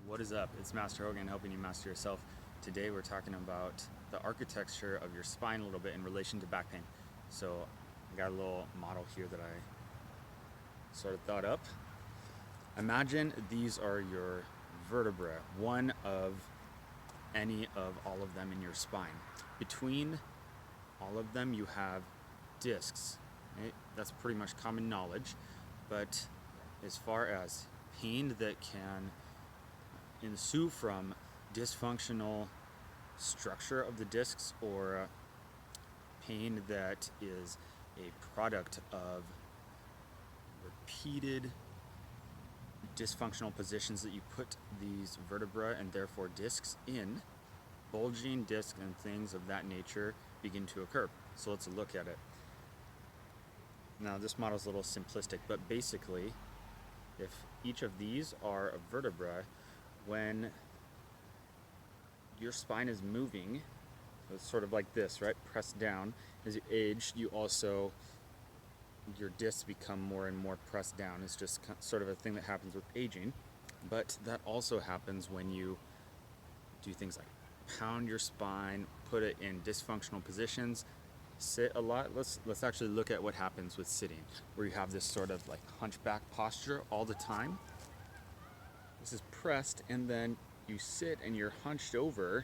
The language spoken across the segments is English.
What is up? It's Master Hogan helping you master yourself. Today we're talking about the architecture of your spine a little bit in relation to back pain. So I got a little model here that I sort of thought up. Imagine these are your vertebrae, one of any of all of them in your spine. Between all of them you have discs. Right? That's pretty much common knowledge, but as far as pain that can ensue from dysfunctional structure of the discs or pain that is a product of repeated dysfunctional positions that you put these vertebrae and therefore discs in, bulging discs and things of that nature begin to occur. So let's look at it. Now this model is a little simplistic, but basically if each of these are a vertebra, when your spine is moving, it's sort of like this, right? Pressed down. As you age, your discs become more and more pressed down. It's just sort of a thing that happens with aging. But that also happens when you do things like pound your spine, put it in dysfunctional positions, sit a lot. Let's actually look at what happens with sitting, where you have this sort of like hunchback posture all the time. This is pressed, and then you sit and you're hunched over.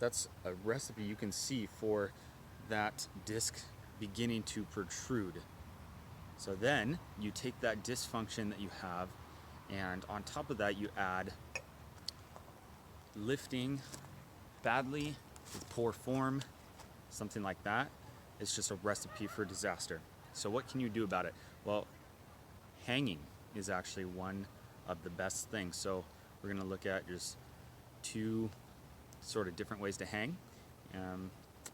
That's a recipe you can see for that disc beginning to protrude. So then you take that dysfunction that you have, and on top of that you add lifting badly with poor form, something like that. It's just a recipe for disaster. So what can you do about it? Well, hanging is actually one of the best things. So we're going to look at just two sort of different ways to hang.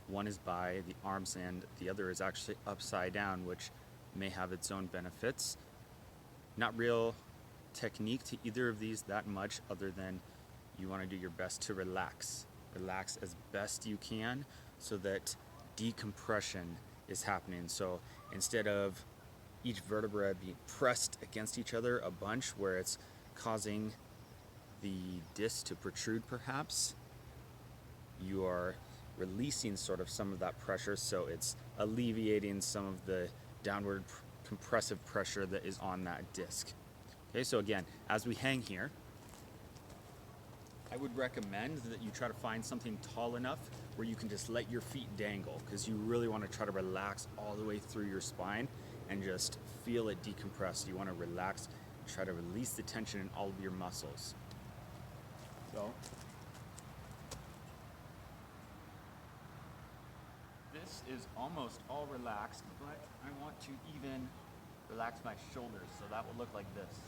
One is by the arms and the other is actually upside down, which may have its own benefits. Not real technique to either of these that much, other than you want to do your best to relax. Relax as best you can so that decompression is happening. So instead of each vertebra being pressed against each other a bunch where it's causing the disc to protrude perhaps, you are releasing sort of some of that pressure, so it's alleviating some of the downward compressive pressure that is on that disc. Okay, so again, as we hang here, I would recommend that you try to find something tall enough where you can just let your feet dangle, because you really want to try to relax all the way through your spine and just feel it decompress. You want to relax, try to release the tension in all of your muscles. So this is almost all relaxed, but I want to even relax my shoulders, so that will look like this.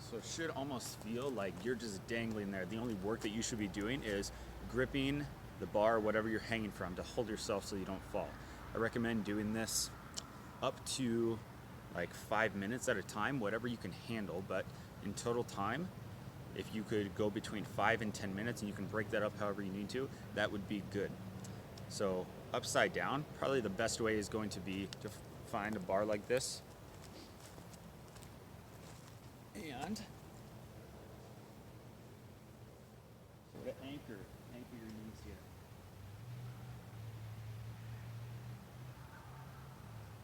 So it should almost feel like you're just dangling there. The only work that you should be doing is gripping the bar, whatever you're hanging from, to hold yourself so you don't fall. I recommend doing this up to like 5 minutes at a time, whatever you can handle, but in total time, if you could go between 5 and 10 minutes and you can break that up however you need to, that would be good. So upside down, probably the best way is going to be to find a bar like this, and sort of anchor your knees here.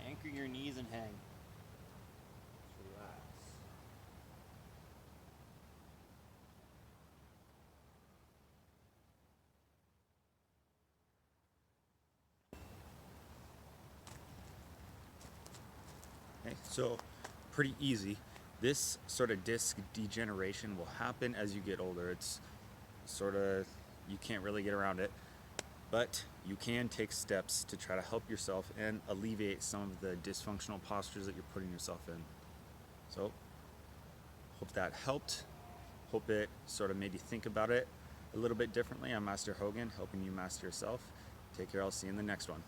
Anchor your knees and hang. Just relax. Okay, so pretty easy. This sort of disc degeneration will happen as you get older. It's sort of, you can't really get around it, but you can take steps to try to help yourself and alleviate some of the dysfunctional postures that you're putting yourself in. So hope that helped. Hope it sort of made you think about it a little bit differently. I'm Master Hogan, helping you master yourself. Take care. I'll see you in the next one.